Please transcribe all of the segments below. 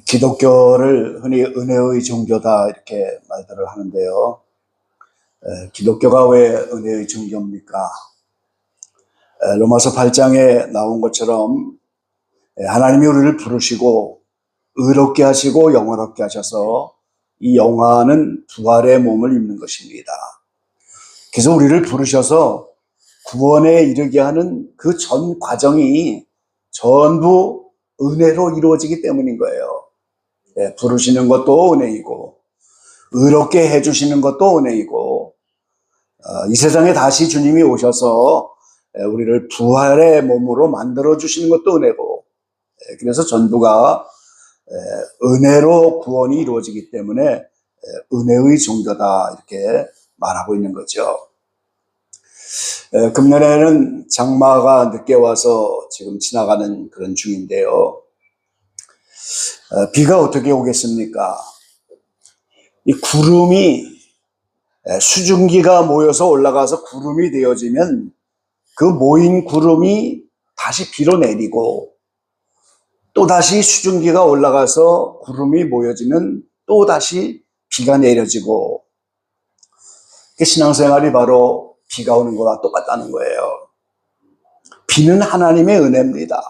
기독교를 흔히 은혜의 종교다 이렇게 말들을 하는데요. 기독교가 왜 은혜의 종교입니까? 로마서 8장에 나온 것처럼 하나님이 우리를 부르시고 의롭게 하시고 영원롭게 하셔서 이 영화는 부활의 몸을 입는 것입니다. 그래서 우리를 부르셔서 구원에 이르게 하는 그 전 과정이 전부 은혜로 이루어지기 때문인 거예요. 부르시는 것도 은혜이고 의롭게 해주시는 것도 은혜이고 이 세상에 다시 주님이 오셔서 우리를 부활의 몸으로 만들어주시는 것도 은혜고, 그래서 전부가 은혜로 구원이 이루어지기 때문에 은혜의 종교다 이렇게 말하고 있는 거죠. 금년에는 장마가 늦게 와서 지금 지나가는 그런 중인데요. 비가 어떻게 오겠습니까? 이 구름이 수증기가 모여서 올라가서 구름이 되어지면 그 모인 구름이 다시 비로 내리고, 또다시 수증기가 올라가서 구름이 모여지면 또다시 비가 내려지고, 신앙생활이 바로 비가 오는 거와 똑같다는 거예요. 비는 하나님의 은혜입니다.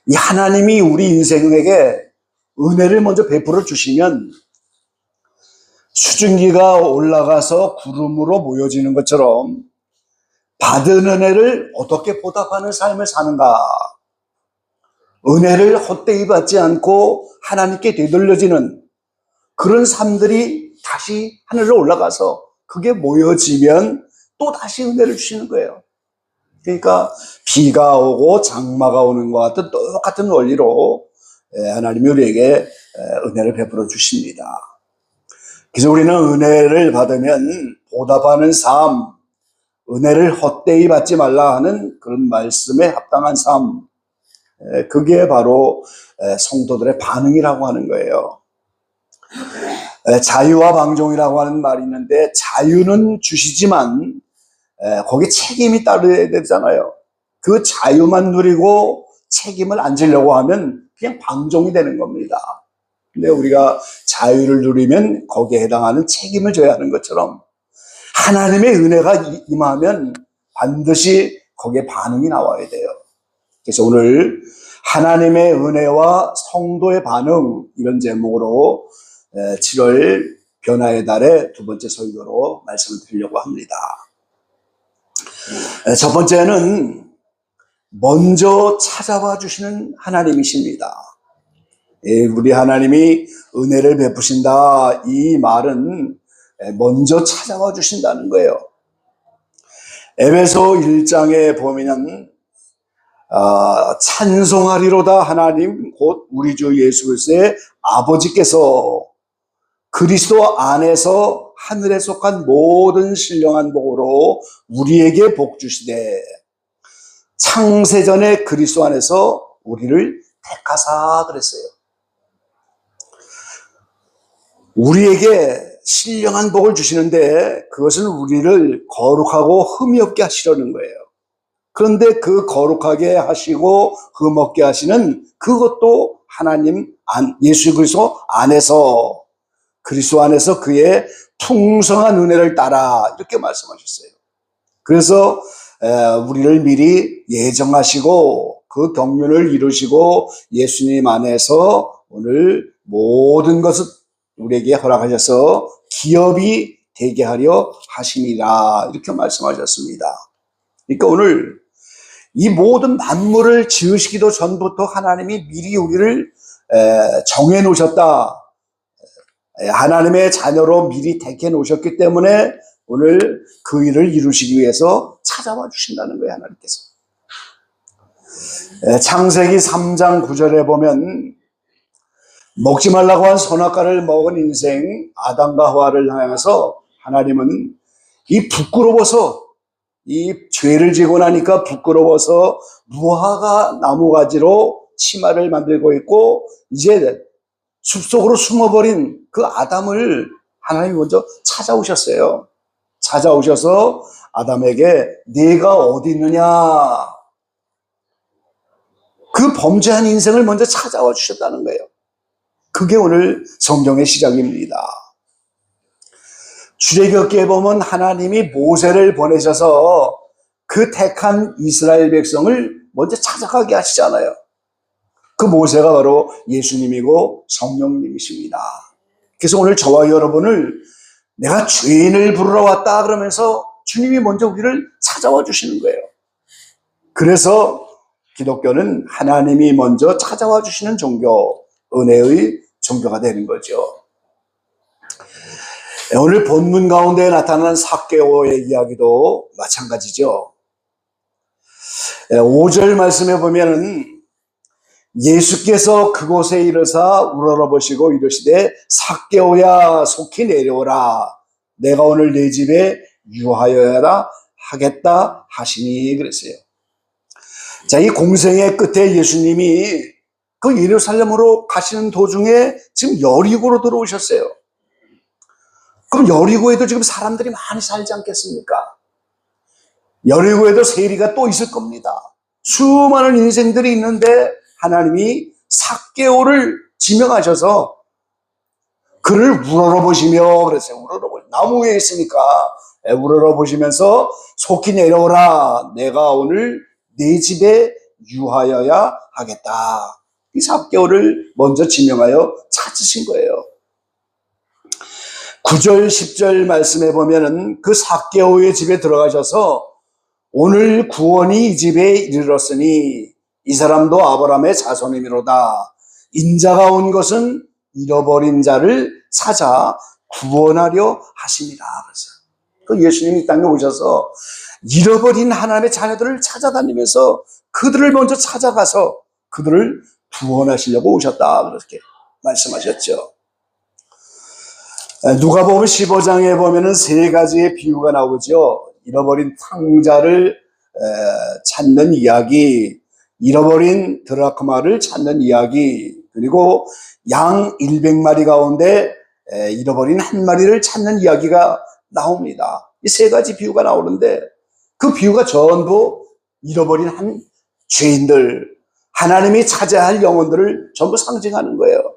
이 하나님이 우리 인생에게 은혜를 먼저 베풀어 주시면 수증기가 올라가서 구름으로 모여지는 것처럼 받은 은혜를 어떻게 보답하는 삶을 사는가, 은혜를 헛되이 받지 않고 하나님께 되돌려지는 그런 삶들이 다시 하늘로 올라가서 그게 모여지면 또 다시 은혜를 주시는 거예요. 그러니까 비가 오고 장마가 오는 것과 같은 똑같은 원리로 하나님이 우리에게 은혜를 베풀어 주십니다. 그래서 우리는 은혜를 받으면 보답하는 삶, 은혜를 헛되이 받지 말라 하는 그런 말씀에 합당한 삶, 그게 바로 성도들의 반응이라고 하는 거예요. 자유와 방종이라고 하는 말이 있는데, 자유는 주시지만 거기에 책임이 따르야 되잖아요. 그 자유만 누리고 책임을 안 지려고 하면 그냥 방종이 되는 겁니다. 근데 우리가 자유를 누리면 거기에 해당하는 책임을 져야 하는 것처럼 하나님의 은혜가 임하면 반드시 거기에 반응이 나와야 돼요. 그래서 오늘 하나님의 은혜와 성도의 반응, 이런 제목으로 7월 변화의 달의 두 번째 설교로 말씀을 드리려고 합니다. 첫 번째는 먼저 찾아와 주시는 하나님이십니다. 우리 하나님이 은혜를 베푸신다, 이 말은 먼저 찾아와 주신다는 거예요. 에베소 1장에 보면 찬송하리로다 하나님 곧 우리 주 예수 그리스도의 아버지께서 그리스도 안에서 하늘에 속한 모든 신령한 복으로 우리에게 복 주시되 창세전에 그리스도 안에서 우리를 택하사 그랬어요. 우리에게 신령한 복을 주시는데 그것은 우리를 거룩하고 흠이 없게 하시려는 거예요. 그런데 그 거룩하게 하시고 흠 없게 하시는 그것도 하나님 예수 그리스도 안에서, 그리스도 안에서 그의 풍성한 은혜를 따라 이렇게 말씀하셨어요. 그래서 우리를 미리 예정하시고 그 경륜을 이루시고 예수님 안에서 오늘 모든 것을 우리에게 허락하셔서 기업이 되게 하려 하심이라 이렇게 말씀하셨습니다. 그러니까 오늘 이 모든 만물을 지으시기도 전부터 하나님이 미리 우리를 정해 놓으셨다, 하나님의 자녀로 미리 택해 놓으셨기 때문에 오늘 그 일을 이루시기 위해서 찾아와 주신다는 거예요, 하나님께서. 창세기 3장 9절에 보면 먹지 말라고 한 선악과를 먹은 인생 아담과 하와를 향해서 하나님은 이 부끄러워서, 이 죄를 지고 나니까 부끄러워서 무화과 나무가지로 치마를 만들고 있고 이제 숲속으로 숨어버린 그 아담을 하나님이 먼저 찾아오셨어요. 찾아오셔서 아담에게 네가 어디 있느냐, 그 범죄한 인생을 먼저 찾아와 주셨다는 거예요. 그게 오늘 성경의 시작입니다. 출애굽기에 보면 하나님이 모세를 보내셔서 그 택한 이스라엘 백성을 먼저 찾아가게 하시잖아요. 그 모세가 바로 예수님이고 성령님이십니다. 그래서 오늘 저와 여러분을 내가 죄인을 부르러 왔다 그러면서 주님이 먼저 우리를 찾아와 주시는 거예요. 그래서 기독교는 하나님이 먼저 찾아와 주시는 종교, 은혜의 종교가 되는 거죠. 오늘 본문 가운데 나타나는 삭개오의 이야기도 마찬가지죠. 5절 말씀에 보면은 예수께서 그곳에 이르사 우러러보시고 이르시되 삭개오야 속히 내려오라 내가 오늘 내 집에 유하여야 하겠다 하시니 그랬어요. 자, 이 공생의 끝에 예수님이 그 예루살렘으로 가시는 도중에 지금 여리고로 들어오셨어요. 그럼 여리고에도 지금 사람들이 많이 살지 않겠습니까? 여리고에도 세리가 또 있을 겁니다. 수많은 인생들이 있는데 하나님이 삭개오를 지명하셔서 그를 우러러보시며 그랬어요. 나무 위에 있으니까 우러러보시면서 속히 내려오라 내가 오늘 내 집에 유하여야 하겠다. 이 삭개오를 먼저 지명하여 찾으신 거예요. 9절 10절 말씀에 보면은 그 삭개오의 집에 들어가셔서 오늘 구원이 이 집에 이르렀으니 이 사람도 아브라함의 자손이미로다. 인자가 온 것은 잃어버린 자를 찾아 구원하려 하심이라. 그 예수님이 이 땅에 오셔서 잃어버린 하나님의 자녀들을 찾아다니면서 그들을 먼저 찾아가서 그들을 구원하시려고 오셨다. 그렇게 말씀하셨죠. 누가복음 15장에 보면은 세 가지의 비유가 나오죠. 잃어버린 탕자를 찾는 이야기, 잃어버린 드라크마를 찾는 이야기, 그리고 양 100마리 가운데 잃어버린 한 마리를 찾는 이야기가 나옵니다. 이 세 가지 비유가 나오는데 그 비유가 전부 잃어버린 한 죄인들, 하나님이 찾아야 할 영혼들을 전부 상징하는 거예요.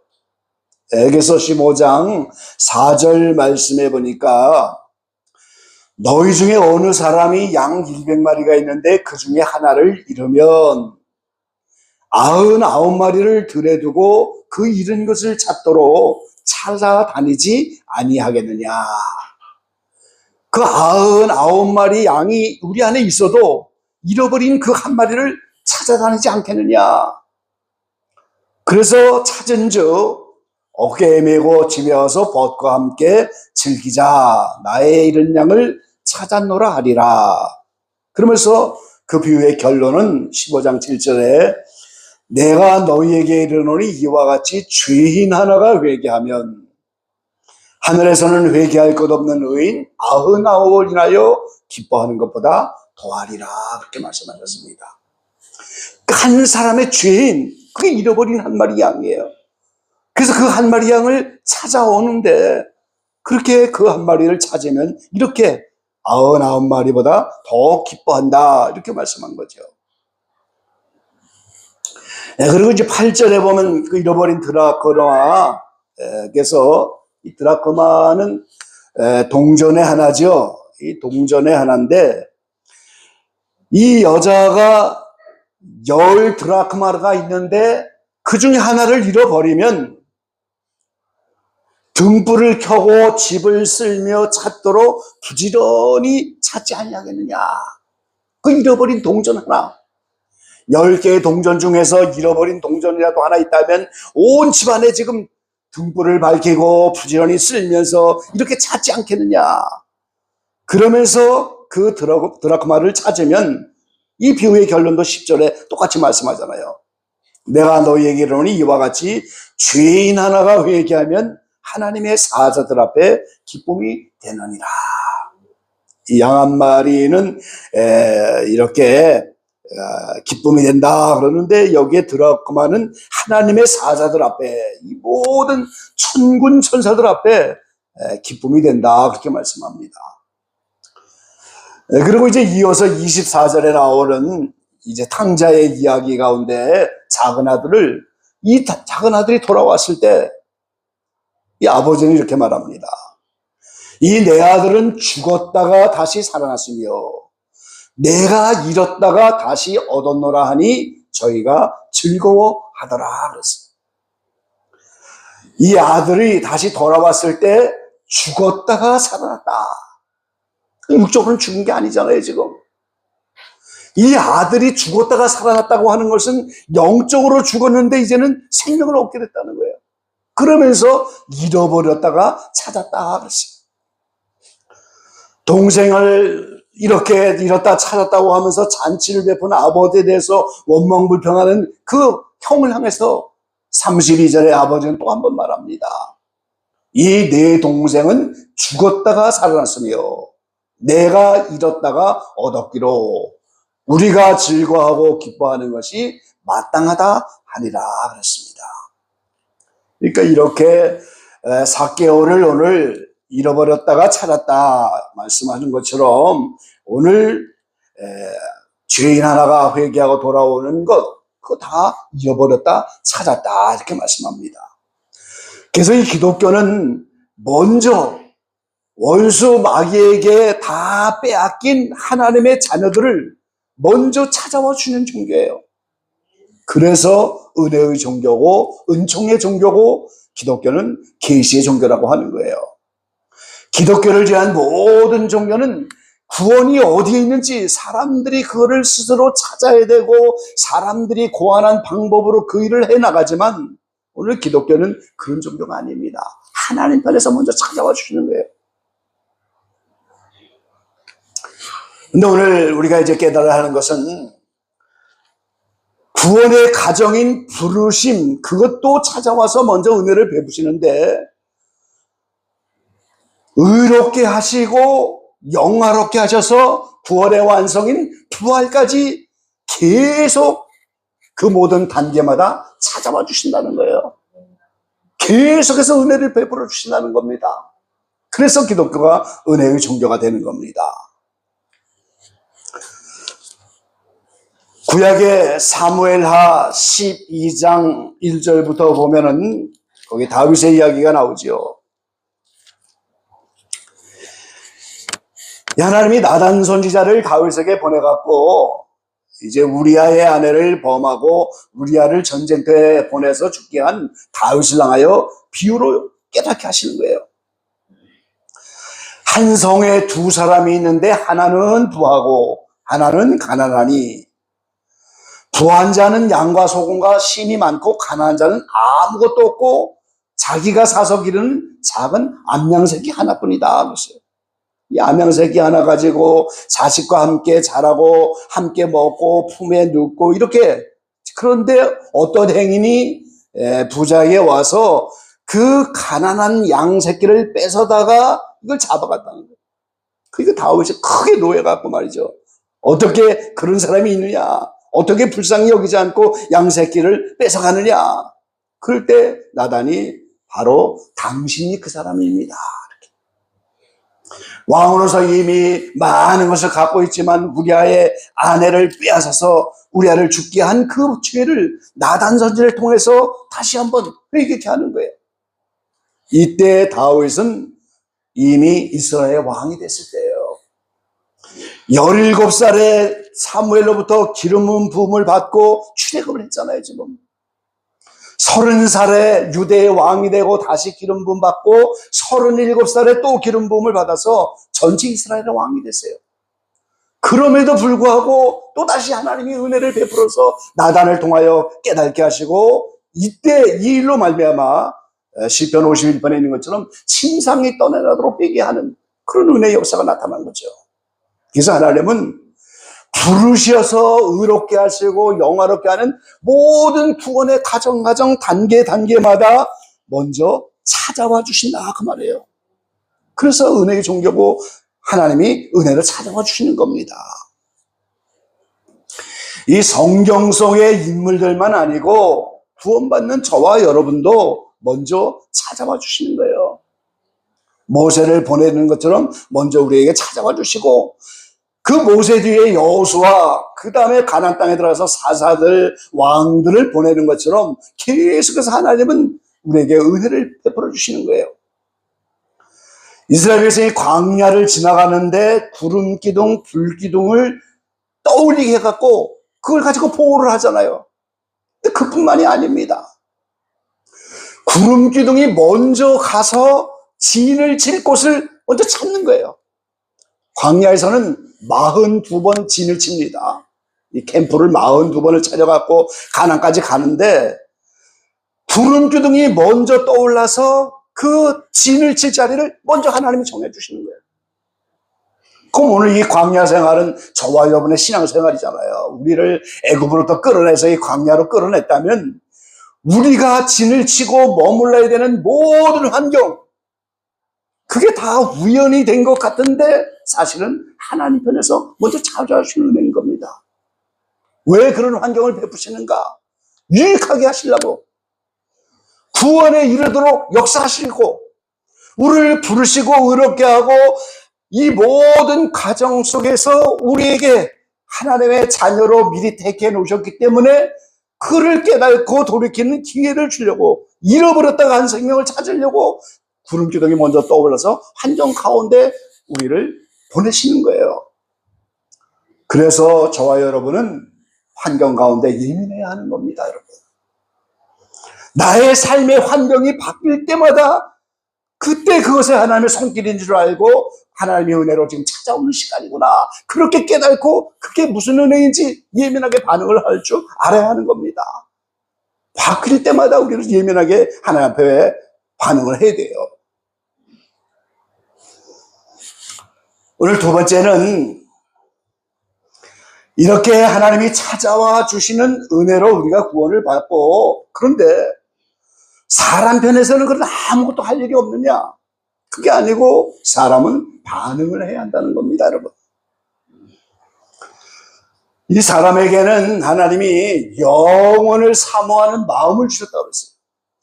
에게서 15장 4절 말씀해 보니까 너희 중에 어느 사람이 양 100마리가 있는데 그 중에 하나를 잃으면 99마리를 들에 두고 그 잃은 것을 찾도록 찾아다니지 아니하겠느냐. 그 99마리 양이 우리 안에 있어도 잃어버린 그 한 마리를 찾아다니지 않겠느냐. 그래서 찾은즉 어깨에 메고 집에 와서 벗과 함께 즐기자. 나의 잃은 양을 찾았노라 하리라. 그러면서 그 비유의 결론은 15장 7절에 내가 너희에게 이르노니 이와 같이 죄인 하나가 회개하면 하늘에서는 회개할 것 없는 의인 99을 인하여 기뻐하는 것보다 더하리라. 그렇게 말씀하셨습니다. 한 사람의 죄인, 그게 잃어버린 한 마리 양이에요. 그래서 그 한 마리 양을 찾아오는데 그렇게 그 한 마리를 찾으면 이렇게 99마리보다 더 기뻐한다. 이렇게 말씀한 거죠. 그리고 이제 8절에 보면 그 잃어버린 드라크마께서 이 드라크마는 동전의 하나죠. 이 동전의 하나인데 이 여자가 10 드라크마가 있는데 그 중에 하나를 잃어버리면 등불을 켜고 집을 쓸며 찾도록 부지런히 찾지 아니하겠느냐. 그 잃어버린 동전 하나. 10개의 동전 중에서 잃어버린 동전이라도 하나 있다면 온 집안에 지금 등불을 밝히고 부지런히 쓸면서 이렇게 찾지 않겠느냐. 그러면서 그 드라크마를 찾으면 이 비유의 결론도 10절에 똑같이 말씀하잖아요. 내가 너희에게 이르노니 이와 같이 죄인 하나가 회개하면 하나님의 사자들 앞에 기쁨이 되느니라. 이 양 한 마리는 이렇게 기쁨이 된다 그러는데 여기에 드라크마는 하나님의 사자들 앞에 이 모든 천군 천사들 앞에 기쁨이 된다 그렇게 말씀합니다. 그리고 이제 이어서 24절에 나오는 이제 탕자의 이야기 가운데 이 작은 아들이 돌아왔을 때 이 아버지는 이렇게 말합니다. 이 내 아들은 죽었다가 다시 살아났으며 내가 잃었다가 다시 얻었노라 하니 저희가 즐거워하더라 그랬어요. 이 아들이 다시 돌아왔을 때 죽었다가 살아났다. 육적으로는 죽은 게 아니잖아요, 지금. 이 아들이 죽었다가 살아났다고 하는 것은 영적으로 죽었는데 이제는 생명을 얻게 됐다는 거예요. 그러면서 잃어버렸다가 찾았다 그랬어요. 동생을 이렇게 잃었다 찾았다고 하면서 잔치를 베푼 아버지에 대해서 원망불평하는 그 형을 향해서 32절에 아버지는 또 한 번 말합니다. 이 내 동생은 죽었다가 살아났으며 내가 잃었다가 얻었기로 우리가 즐거워하고 기뻐하는 것이 마땅하다 하니라 그랬습니다. 그러니까 이렇게 삭개오를 오늘 잃어버렸다가 찾았다 말씀하는 것처럼 오늘 죄인 하나가 회개하고 돌아오는 것 그거 다 잃어버렸다 찾았다 이렇게 말씀합니다. 그래서 이 기독교는 먼저 원수 마귀에게 다 빼앗긴 하나님의 자녀들을 먼저 찾아와 주는 종교예요. 그래서 은혜의 종교고 은총의 종교고 기독교는 계시의 종교라고 하는 거예요. 기독교를 제한 모든 종교는 구원이 어디에 있는지 사람들이 그거를 스스로 찾아야 되고 사람들이 고안한 방법으로 그 일을 해나가지만 오늘 기독교는 그런 종교가 아닙니다. 하나님 편에서 먼저 찾아와 주시는 거예요. 근데 오늘 우리가 이제 깨달아야 하는 것은 구원의 가정인 부르심 그것도 찾아와서 먼저 은혜를 베푸시는데 의롭게 하시고 영화롭게 하셔서 구원의 완성인 부활까지 계속 그 모든 단계마다 찾아와 주신다는 거예요. 계속해서 은혜를 베풀어 주신다는 겁니다. 그래서 기독교가 은혜의 종교가 되는 겁니다. 구약의 사무엘하 12장 1절부터 보면은 거기 다윗의 이야기가 나오죠. 하나님이 나단 선지자를 다윗에게 보내갖고 이제 우리아의 아내를 범하고 우리아를 전쟁터에 보내서 죽게 한 다윗을 향하여 비유로 깨닫게 하시는 거예요. 한 성에 두 사람이 있는데 하나는 부하고 하나는 가난하니 부한 자는 양과 소금과 심이 많고 가난한 자는 아무것도 없고 자기가 사서 기르는 작은 암양새끼 하나뿐이다 그랬어요. 이 암양새끼 하나 가지고 자식과 함께 자라고 함께 먹고 품에 눕고 이렇게 그런데 어떤 행인이 부자에게 와서 그 가난한 양 새끼를 뺏어다가 이걸 잡아갔다는 거예요. 그러니까 다윗이 크게 노해갖고 말이죠. 어떻게 그런 사람이 있느냐? 어떻게 불쌍히 여기지 않고 양 새끼를 뺏어가느냐? 그럴 때 나단이 바로 당신이 그 사람입니다. 왕으로서 이미 많은 것을 갖고 있지만 우리아의 아내를 빼앗아서 우리아를 죽게 한 그 죄를 나단 선지를 통해서 다시 한번 회개케 하는 거예요. 이때 다윗은 이미 이스라엘 왕이 됐을 때예요. 17살에 사무엘로부터 기름 부음을 받고 출애굽을 했잖아요, 지금. 30살에 유대의 왕이 되고 다시 기름 부음 받고 37살에 또 기름 부음을 받아서 전체 이스라엘의 왕이 됐어요. 그럼에도 불구하고 또다시 하나님이 은혜를 베풀어서 나단을 통하여 깨닫게 하시고 이때 이 일로 말미암아 시편 51편에 있는 것처럼 침상이 떠내려도록 빼게 하는 그런 은혜의 역사가 나타난 거죠. 그래서 하나님은 부르셔서 의롭게 하시고 영화롭게 하는 모든 구원의 가정 단계마다 먼저 찾아와 주신다 그 말이에요. 그래서 은혜의 종교고 하나님이 은혜를 찾아와 주시는 겁니다. 이 성경 속의 인물들만 아니고 구원받는 저와 여러분도 먼저 찾아와 주시는 거예요. 모세를 보내는 것처럼 먼저 우리에게 찾아와 주시고 그 모세 뒤에 여호수아, 그 다음에 가나안 땅에 들어가서 사사들, 왕들을 보내는 것처럼 계속해서 하나님은 우리에게 은혜를 베풀어 주시는 거예요. 이스라엘 백성이 광야를 지나가는데 구름 기둥, 불 기둥을 떠올리게 해갖고 그걸 가지고 보호를 하잖아요. 근데 그뿐만이 아닙니다. 구름 기둥이 먼저 가서 진을 칠 곳을 먼저 찾는 거예요. 광야에서는 42번 진을 칩니다. 이 캠프를 42번을 찾아갖고 가나안까지 가는데 구름 기둥이 먼저 떠올라서 그 진을 칠 자리를 먼저 하나님이 정해주시는 거예요. 그럼 오늘 이 광야 생활은 저와 여러분의 신앙생활이잖아요. 우리를 애굽으로부터 끌어내서 이 광야로 끌어냈다면 우리가 진을 치고 머물러야 되는 모든 환경, 그게 다 우연이 된 것 같은데 사실은 하나님 편에서 먼저 찾아주시는 겁니다. 왜 그런 환경을 베푸시는가? 유익하게 하시려고, 구원에 이르도록 역사하시고, 우리를 부르시고 의롭게 하고, 이 모든 과정 속에서 우리에게 하나님의 자녀로 미리 택해 놓으셨기 때문에 그를 깨닫고 돌이키는 기회를 주려고, 잃어버렸다가 한 생명을 찾으려고 구름 기둥이 먼저 떠올라서 환경 가운데 우리를 보내시는 거예요. 그래서 저와 여러분은 환경 가운데 예민해야 하는 겁니다, 여러분. 나의 삶의 환경이 바뀔 때마다 그때 그것이 하나님의 손길인 줄 알고 하나님의 은혜로 지금 찾아오는 시간이구나, 그렇게 깨닫고 그게 무슨 은혜인지 예민하게 반응을 할 줄 알아야 하는 겁니다. 바뀔 때마다 우리는 예민하게 하나님 앞에 반응을 해야 돼요. 오늘 두 번째는 이렇게 하나님이 찾아와 주시는 은혜로 우리가 구원을 받고, 그런데 사람 편에서는 그런 아무것도 할 일이 없느냐? 그게 아니고 사람은 반응을 해야 한다는 겁니다, 여러분. 이 사람에게는 하나님이 영원을 사모하는 마음을 주셨다고 그랬어요.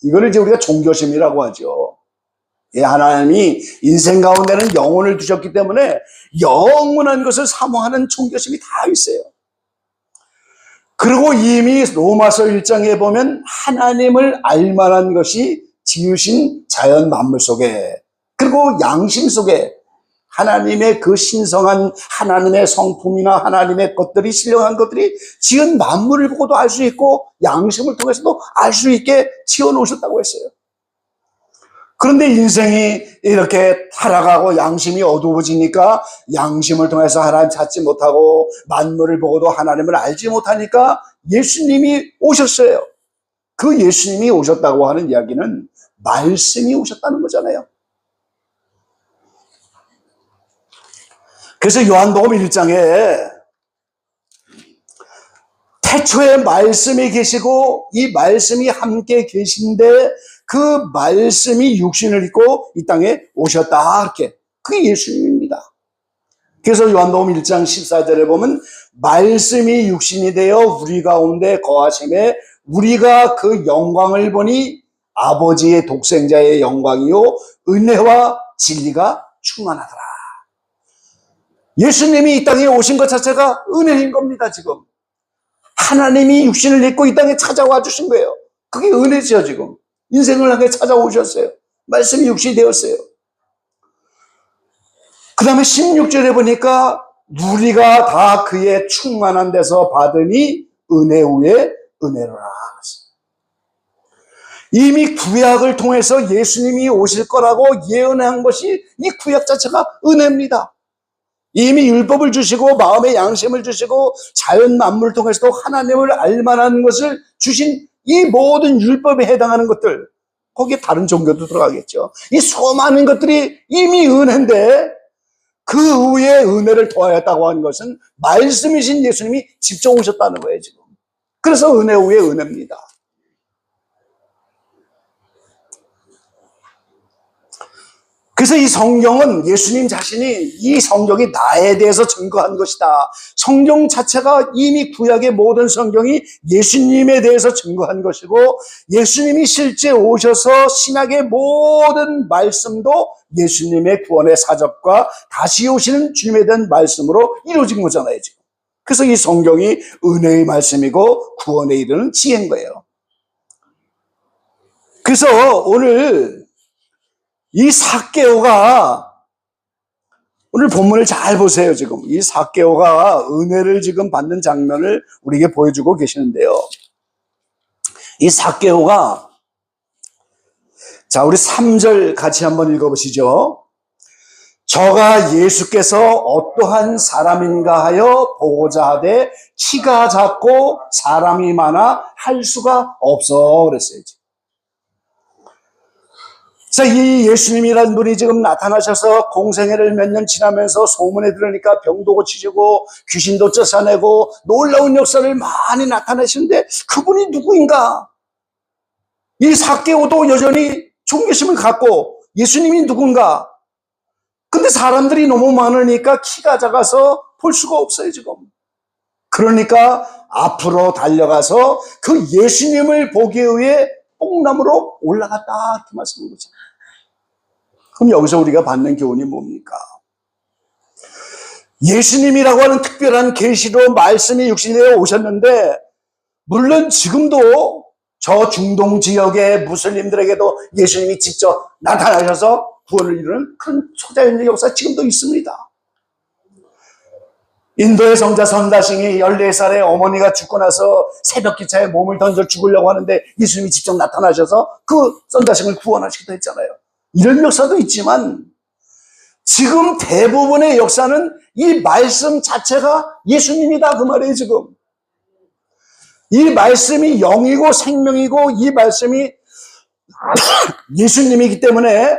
이거를 이제 우리가 종교심이라고 하죠. 하나님이 인생 가운데는 영혼을 두셨기 때문에 영원한 것을 사모하는 종교심이 다 있어요. 그리고 이미 로마서 1장에 보면 하나님을 알만한 것이 지으신 자연 만물 속에, 그리고 양심 속에 하나님의 그 신성한 하나님의 성품이나 하나님의 것들이, 신령한 것들이 지은 만물을 보고도 알 수 있고 양심을 통해서도 알 수 있게 지어놓으셨다고 했어요. 그런데 인생이 이렇게 타락하고 양심이 어두워지니까 양심을 통해서 하나님 찾지 못하고 만물을 보고도 하나님을 알지 못하니까 예수님이 오셨어요. 그 예수님이 오셨다고 하는 이야기는 말씀이 오셨다는 거잖아요. 그래서 요한복음 1장에 태초에 말씀이 계시고 이 말씀이 함께 계신데 그 말씀이 육신을 입고 이 땅에 오셨다, 이렇게. 그게 예수님입니다. 그래서 요한복음 1장 14절에 보면 말씀이 육신이 되어 우리 가운데 거하심에 우리가 그 영광을 보니 아버지의 독생자의 영광이요 은혜와 진리가 충만하더라. 예수님이 이 땅에 오신 것 자체가 은혜인 겁니다. 지금 하나님이 육신을 입고 이 땅에 찾아와 주신 거예요. 그게 은혜죠. 지금 인생을 향해 찾아오셨어요. 말씀이 육신이 되었어요. 그 다음에 16절에 보니까 우리가 다 그의 충만한 데서 받으니 은혜 위에 은혜로라. 이미 구약을 통해서 예수님이 오실 거라고 예언한 것이 이 구약 자체가 은혜입니다. 이미 율법을 주시고 마음의 양심을 주시고 자연 만물을 통해서도 하나님을 알만한 것을 주신 이 모든 율법에 해당하는 것들, 거기에 다른 종교도 들어가겠죠. 이 수많은 것들이 이미 은혜인데 그 위에 은혜를 더하였다고 하는 것은 말씀이신 예수님이 직접 오셨다는 거예요, 지금. 그래서 은혜 위에 은혜입니다. 그래서 이 성경은 예수님 자신이 이 성경이 나에 대해서 증거한 것이다. 성경 자체가 이미 구약의 모든 성경이 예수님에 대해서 증거한 것이고, 예수님이 실제 오셔서 신약의 모든 말씀도 예수님의 구원의 사적과 다시 오시는 주님에 대한 말씀으로 이루어진 거잖아요, 지금. 그래서 이 성경이 은혜의 말씀이고 구원에 이르는 지혜인 거예요. 그래서 오늘 이 삭개오가, 오늘 본문을 잘 보세요. 지금 이 삭개오가 은혜를 지금 받는 장면을 우리에게 보여주고 계시는데요. 이 삭개오가, 자, 우리 3절 같이 한번 읽어보시죠. 저가 예수께서 어떠한 사람인가 하여 보고자 하되 키가 작고 사람이 많아 할 수가 없어 그랬어요. 자, 이 예수님이라는 분이 지금 나타나셔서 공생애를 몇 년 지나면서 소문에 들으니까 병도 고치시고 귀신도 쫓아내고 놀라운 역사를 많이 나타내시는데, 그분이 누구인가? 이 삭개오도 여전히 존귀심을 갖고 예수님이 누군가? 근데 사람들이 너무 많으니까 키가 작아서 볼 수가 없어요, 지금. 그러니까 앞으로 달려가서 그 예수님을 보기 위해 뽕나무로 올라갔다, 이렇게 말씀한 거죠. 그럼 여기서 우리가 받는 교훈이 뭡니까? 예수님이라고 하는 특별한 계시로 말씀이 육신되어 오셨는데, 물론 지금도 저 중동 지역의 무슬림들에게도 예수님이 직접 나타나셔서 구원을 이루는 그런 초자연적 역사 지금도 있습니다. 인도의 성자 선다싱이 14살에 어머니가 죽고 나서 새벽 기차에 몸을 던져 죽으려고 하는데 예수님이 직접 나타나셔서 그 선다싱을 구원하시기도 했잖아요. 이런 역사도 있지만, 지금 대부분의 역사는 이 말씀 자체가 예수님이다, 그 말이에요. 지금 이 말씀이 영이고 생명이고 이 말씀이 예수님이기 때문에,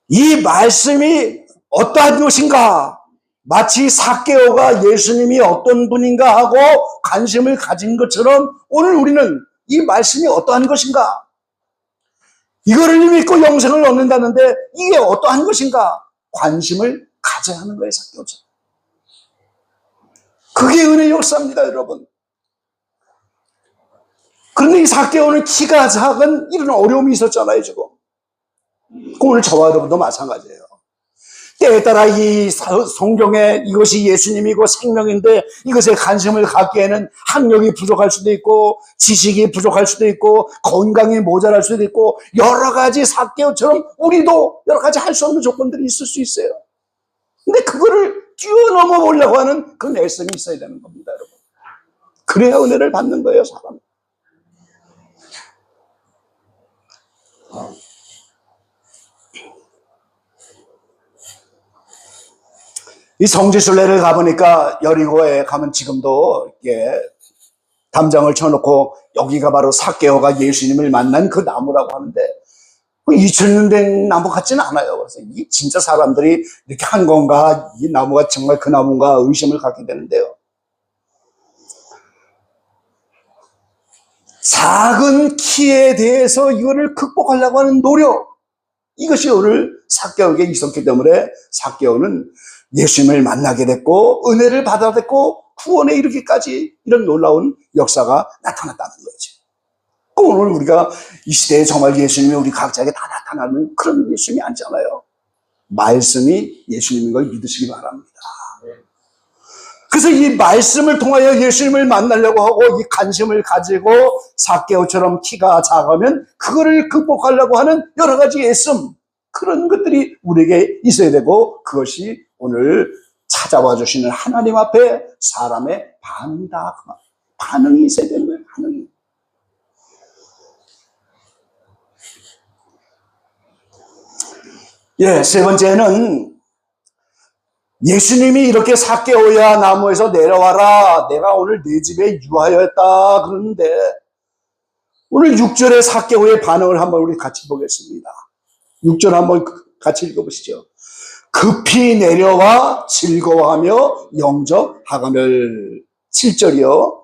이 말씀이 어떠한 것인가, 마치 삭개오가 예수님이 어떤 분인가 하고 관심을 가진 것처럼 오늘 우리는 이 말씀이 어떠한 것인가, 이거를 믿고 영생을 얻는다는데 이게 어떠한 것인가 관심을 가져야 하는 거예요, 삭개오처럼. 그게 은혜의 역사입니다, 여러분. 그런데 이 삭개오는 키가 작은 이런 어려움이 있었잖아요, 지금. 오늘 저와 여러분도 마찬가지예요. 때에 따라 이 성경에 이것이 예수님이고 생명인데 이것에 관심을 갖기에는 학력이 부족할 수도 있고 지식이 부족할 수도 있고 건강이 모자랄 수도 있고 여러 가지 삭개오처럼 우리도 여러 가지 할 수 없는 조건들이 있을 수 있어요. 근데 그거를 뛰어넘어 보려고 하는 그런 애씀이 있어야 되는 겁니다, 여러분. 그래야 은혜를 받는 거예요, 사람은. 이 성지순례를 가보니까 여리고에 가면 지금도 담장을 쳐놓고 여기가 바로 삭개오가 예수님을 만난 그 나무라고 하는데, 2000년 된 나무 같지는 않아요. 그래서 이 진짜 사람들이 이렇게 한 건가, 이 나무가 정말 그 나무인가 의심을 갖게 되는데요. 작은 키에 대해서 이거를 극복하려고 하는 노력, 이것이 오늘 삭개오에게 있었기 때문에 삭개오는 예수님을 만나게 됐고 은혜를 받아들였고 구원에 이르기까지 이런 놀라운 역사가 나타났다는 거죠. 오늘 우리가 이 시대에 정말 예수님이 우리 각자에게 다 나타나는 그런 예수님이 아니잖아요. 말씀이 예수님인 걸 믿으시기 바랍니다. 그래서 이 말씀을 통하여 예수님을 만나려고 하고 이 관심을 가지고 삭개오처럼 키가 작으면 그거를 극복하려고 하는 여러 가지 애씀, 그런 것들이 우리에게 있어야 되고, 그것이 오늘 찾아와 주시는 하나님 앞에 사람의 반응이다. 반응이 있어야 되는 거예요. 반응이. 세 번째는 예수님이 이렇게 삭개오야 나무에서 내려와라, 내가 오늘 네 집에 유하였다 그러는데, 오늘 6절의 삭개오의 반응을 한번 우리 같이 보겠습니다. 6절 한번 같이 읽어보시죠. 급히 내려와 즐거워하며 영접하가멸. 7절이요.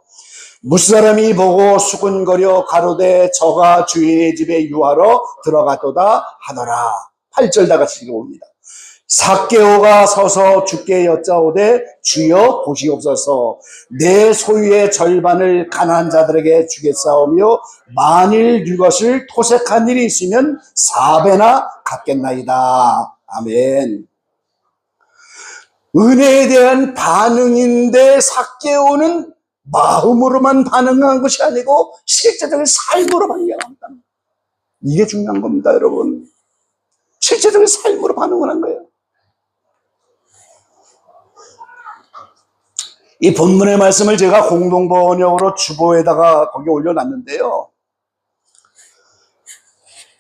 무사람이 보고 수군거려 가로되 저가 주의 집에 유하러 들어갔도다 하더라. 8절 다 같이 읽어봅니다. 삭개오가 서서 주께 여짜오되 주여 보시옵소서 내 소유의 절반을 가난한 자들에게 주겠사오며 만일 이것을 토색한 일이 있으면 4배나 갚겠나이다. 아멘. 은혜에 대한 반응인데 삭개오는 마음으로만 반응한 것이 아니고 실제적인 삶으로 반응합니다. 이게 중요한 겁니다, 여러분. 실제적인 삶으로 반응을 한 거예요. 이 본문의 말씀을 제가 공동번역으로 주보에다가 거기 올려놨는데요.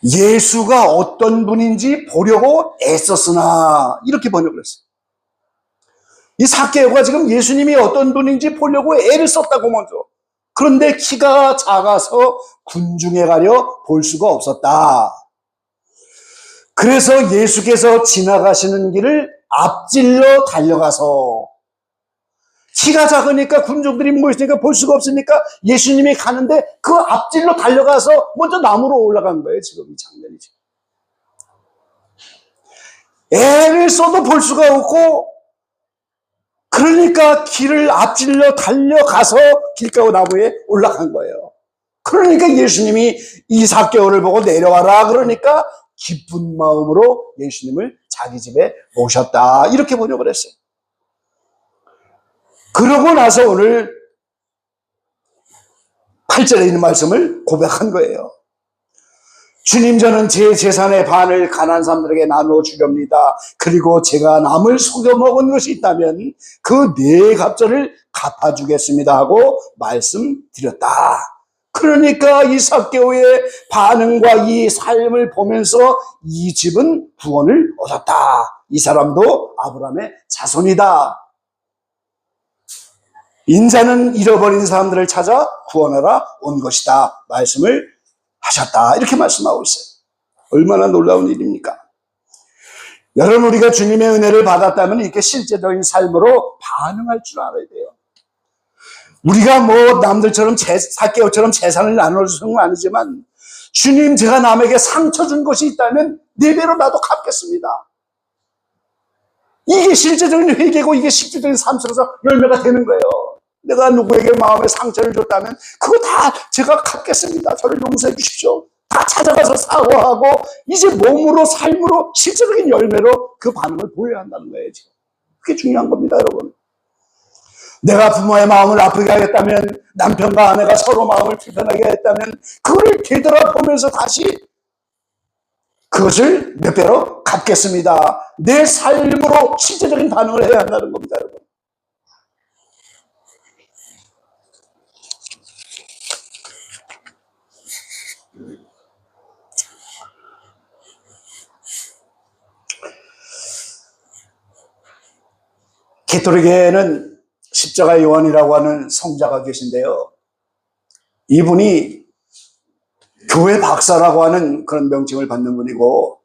예수가 어떤 분인지 보려고 애썼으나 이렇게 번역을 했어요. 이 삭개오가 지금 예수님이 어떤 분인지 보려고 애를 썼다고 먼저. 그런데 키가 작아서 군중에 가려 볼 수가 없었다. 그래서 예수께서 지나가시는 길을 앞질러 달려가서 키가 작으니까 군중들이 모였으니까 볼 수가 없으니까 예수님이 가는데 그 앞질러 달려가서 먼저 나무로 올라간 거예요. 지금 이 장면이죠. 애를 써도 볼 수가 없고 그러니까 길을 앞질러 달려가서 길가고 나무에 올라간 거예요. 그러니까 예수님이 이 삭개오를 보고 내려와라 그러니까 기쁜 마음으로 예수님을 자기 집에 모셨다. 이렇게 번역을 했어요. 그러고 나서 오늘 8절에 있는 말씀을 고백한 거예요. 주님, 저는 제 재산의 반을 가난한 사람들에게 나누어 주렵니다. 그리고 제가 남을 속여 먹은 것이 있다면 그 네 갑절을 갚아주겠습니다 하고 말씀드렸다. 그러니까 이 삭개오의 반응과 이 삶을 보면서 이 집은 구원을 얻었다. 이 사람도 아브라함의 자손이다. 인자는 잃어버린 사람들을 찾아 구원하러 온 것이다. 말씀을 하셨다. 이렇게 말씀하고 있어요. 얼마나 놀라운 일입니까? 여러분, 우리가 주님의 은혜를 받았다면 이렇게 실제적인 삶으로 반응할 줄 알아야 돼요. 우리가 뭐 남들처럼 삭개오처럼 재산을 나눠주는 건 아니지만 주님, 제가 남에게 상처 준 것이 있다면 4배로 나도 갚겠습니다. 이게 실제적인 회개고 이게 실제적인 삶 속에서 열매가 되는 거예요. 내가 누구에게 마음에 상처를 줬다면 그거 다 제가 갚겠습니다. 저를 용서해 주십시오. 다 찾아가서 사과하고 이제 몸으로 삶으로 실제적인 열매로 그 반응을 보여야 한다는 거예요. 지금. 그게 중요한 겁니다, 여러분. 내가 부모의 마음을 아프게 하겠다면 남편과 아내가 서로 마음을 불편하게 했다면 그거를 되돌아보면서 다시 그것을 몇 배로 갚겠습니다. 내 삶으로 실제적인 반응을 해야 한다는 겁니다, 여러분. 가톨릭에는 십자가 요한이라고 하는 성자가 계신데요. 이분이 교회 박사라고 하는 그런 명칭을 받는 분이고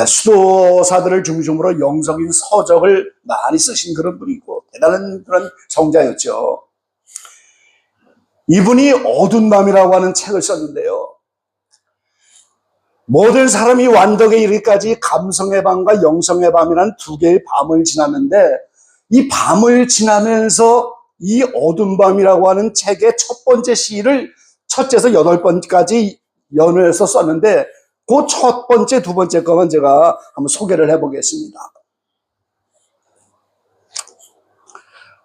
수도사들을 중심으로 영성인 서적을 많이 쓰신 그런 분이고 대단한 그런 성자였죠. 이분이 어두운 밤이라고 하는 책을 썼는데요. 모든 사람이 완덕에 이르기까지 감성의 밤과 영성의 밤이라는 두 개의 밤을 지났는데 이 밤을 지나면서 이 어두운 밤이라고 하는 책의 첫 번째 시를 첫째에서 8번까지 연호해서 썼는데 그 첫 번째, 두 번째 거만 제가 한번 소개를 해보겠습니다.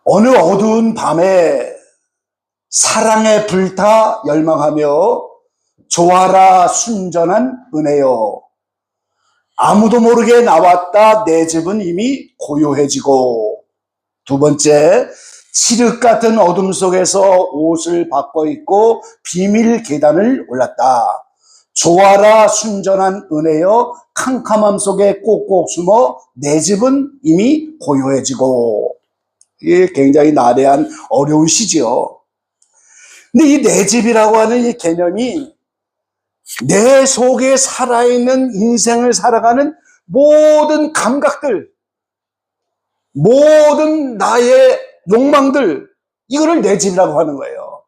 어느 어두운 밤에 사랑에 불타 열망하며 조아라 순전한 은혜여 아무도 모르게 나왔다 내 집은 이미 고요해지고 두 번째 칠흑 같은 어둠 속에서 옷을 바꿔 입고 비밀 계단을 올랐다. 조아라 순전한 은혜여 캄캄함 속에 꼭꼭 숨어 내 집은 이미 고요해지고 이게 굉장히 나대한 어려운 시죠. 근데 이 내 집이라고 하는 이 개념이 내 속에 살아있는 인생을 살아가는 모든 감각들, 모든 나의 욕망들, 이거를 내 집이라고 하는 거예요.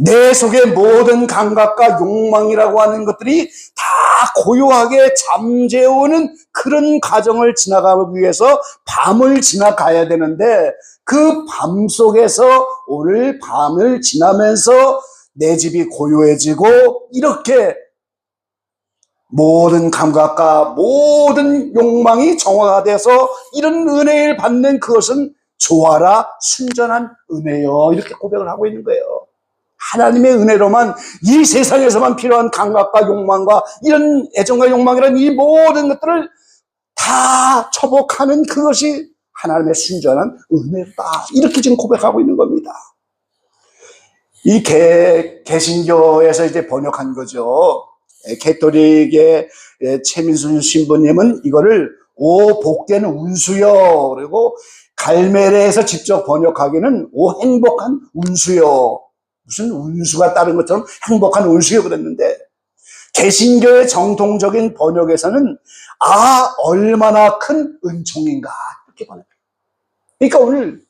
내 속의 모든 감각과 욕망이라고 하는 것들이 다 고요하게 잠재우는 그런 과정을 지나가기 위해서 밤을 지나가야 되는데, 그 밤 속에서 오늘 밤을 지나면서 내 집이 고요해지고 이렇게 모든 감각과 모든 욕망이 정화돼서 이런 은혜를 받는 그것은 조화라 순전한 은혜요, 이렇게 고백을 하고 있는 거예요. 하나님의 은혜로만 이 세상에서만 필요한 감각과 욕망과 이런 애정과 욕망이라는 이 모든 것들을 다 처복하는 그것이 하나님의 순전한 은혜다, 이렇게 지금 고백하고 있는 겁니다. 이 개신교에서 이제 번역한 거죠. 캐톨릭의 최민순 신부님은 이거를 오 복된 운수요, 그리고 갈멜레에서 직접 번역하기는 오 행복한 운수요, 무슨 운수가 따른 것처럼 행복한 운수요 그랬는데, 개신교의 정통적인 번역에서는 아 얼마나 큰 은총인가, 이렇게 번역해요. 그러니까 오늘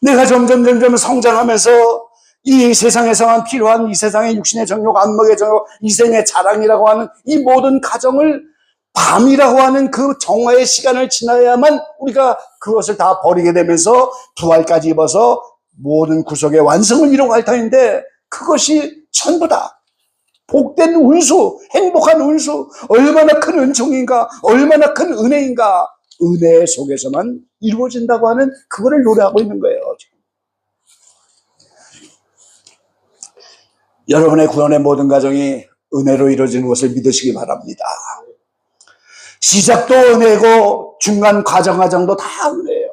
내가 점점 성장하면서 이 세상에서만 필요한 이 세상의 육신의 정욕, 안목의 정욕, 이생의 자랑이라고 하는 이 모든 가정을 밤이라고 하는 그 정화의 시간을 지나야만 우리가 그것을 다 버리게 되면서 부활까지 입어서 모든 구속의 완성을 이루어갈 터인데, 그것이 전부다. 복된 운수, 행복한 운수, 얼마나 큰 은총인가, 얼마나 큰 은혜인가, 은혜 속에서만 이루어진다고 하는 그거를 노래하고 있는 거예요. 여러분의 구원의 모든 과정이 은혜로 이루어지는 것을 믿으시기 바랍니다. 시작도 은혜고 중간 과정도 다 은혜예요.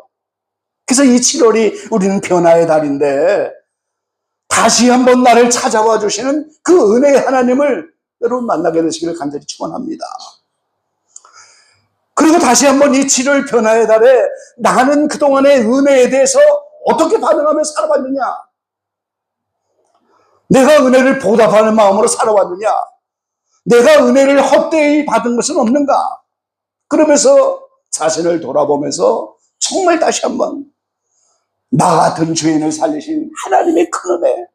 그래서 이 7월이 우리는 변화의 달인데, 다시 한번 나를 찾아와 주시는 그 은혜의 하나님을 여러분 만나게 되시기를 간절히 축원합니다. 그리고 다시 한번 이 7월 변화의 달에 나는 그동안의 은혜에 대해서 어떻게 반응하며 살아왔느냐, 내가 은혜를 보답하는 마음으로 살아왔느냐, 내가 은혜를 헛되이 받은 것은 없는가, 그러면서 자신을 돌아보면서 정말 다시 한번 나 같은 죄인을 살리신 하나님의 큰 은혜,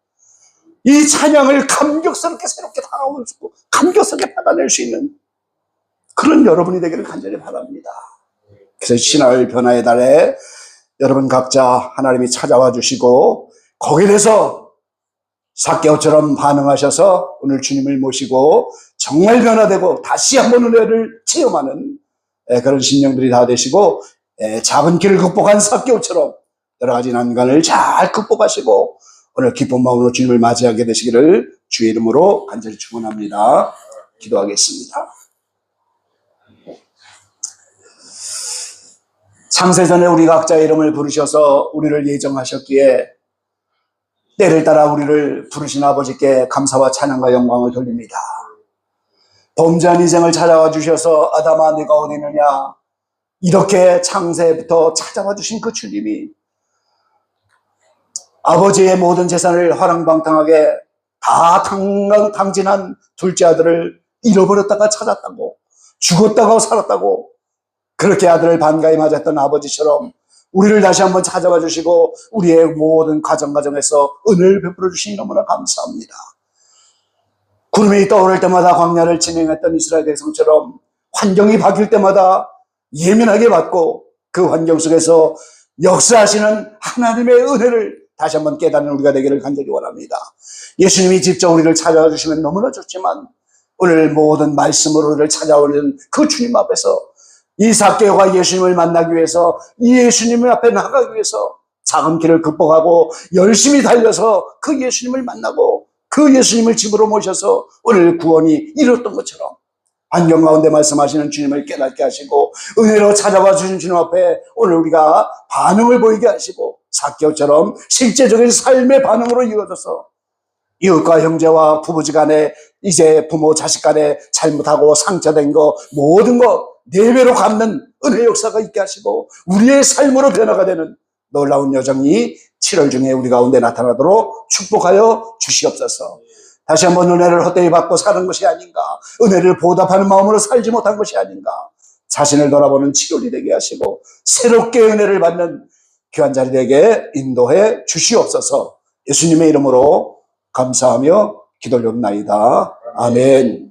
이 찬양을 감격스럽게 새롭게 다가오고 감격스럽게 받아낼 수 있는 그런 여러분이 되기를 간절히 바랍니다. 그래서 신월 변화의 달에 여러분 각자 하나님이 찾아와 주시고 거기에 대해서 삭개오처럼 반응하셔서 오늘 주님을 모시고 정말 변화되고 다시 한번 은혜를 체험하는 그런 신령들이 다 되시고, 작은 길을 극복한 삭개오처럼 여러 가지 난관을 잘 극복하시고 오늘 기쁜 마음으로 주님을 맞이하게 되시기를 주의 이름으로 간절히 축원합니다. 기도하겠습니다. 창세전에 우리 각자의 이름을 부르셔서 우리를 예정하셨기에 때를 따라 우리를 부르신 아버지께 감사와 찬양과 영광을 돌립니다. 범죄한 인생을 찾아와 주셔서 아담아 네가 어디 있느냐, 이렇게 창세부터 찾아와 주신 그 주님이 아버지의 모든 재산을 화랑방탕하게 다 탕진한 둘째 아들을 잃어버렸다가 찾았다고, 죽었다가 살았다고, 그렇게 아들을 반가이 맞았던 아버지처럼 우리를 다시 한번 찾아와 주시고 우리의 모든 가정에서 은혜를 베풀어 주시니 너무나 감사합니다. 구름이 떠오를 때마다 광야를 진행했던 이스라엘 백성처럼 환경이 바뀔 때마다 예민하게 받고 그 환경 속에서 역사하시는 하나님의 은혜를 다시 한번 깨닫는 우리가 되기를 간절히 원합니다. 예수님이 직접 우리를 찾아와 주시면 너무나 좋지만 오늘 모든 말씀으로 우리를 찾아오는 그 주님 앞에서 이 삭개오가 예수님을 만나기 위해서, 이 예수님 앞에 나가기 위해서 작은 길을 극복하고 열심히 달려서 그 예수님을 만나고 그 예수님을 집으로 모셔서 오늘 구원이 이뤘던 것처럼 환경 가운데 말씀하시는 주님을 깨닫게 하시고 은혜로 찾아와 주신 주님 앞에 오늘 우리가 반응을 보이게 하시고 삭개오처럼 실제적인 삶의 반응으로 이어져서 이웃과 형제와 부부지간에 이제 부모 자식 간에 잘못하고 상처된 거 모든 거 4배로 갚는 은혜 역사가 있게 하시고 우리의 삶으로 변화가 되는 놀라운 여정이 7월 중에 우리 가운데 나타나도록 축복하여 주시옵소서. 다시 한번 은혜를 헛되이 받고 사는 것이 아닌가, 은혜를 보답하는 마음으로 살지 못한 것이 아닌가, 자신을 돌아보는 7월이 되게 하시고 새롭게 은혜를 받는 귀한 자리 되게 인도해 주시옵소서. 예수님의 이름으로 감사하며 기도를 옵나이다. 아멘.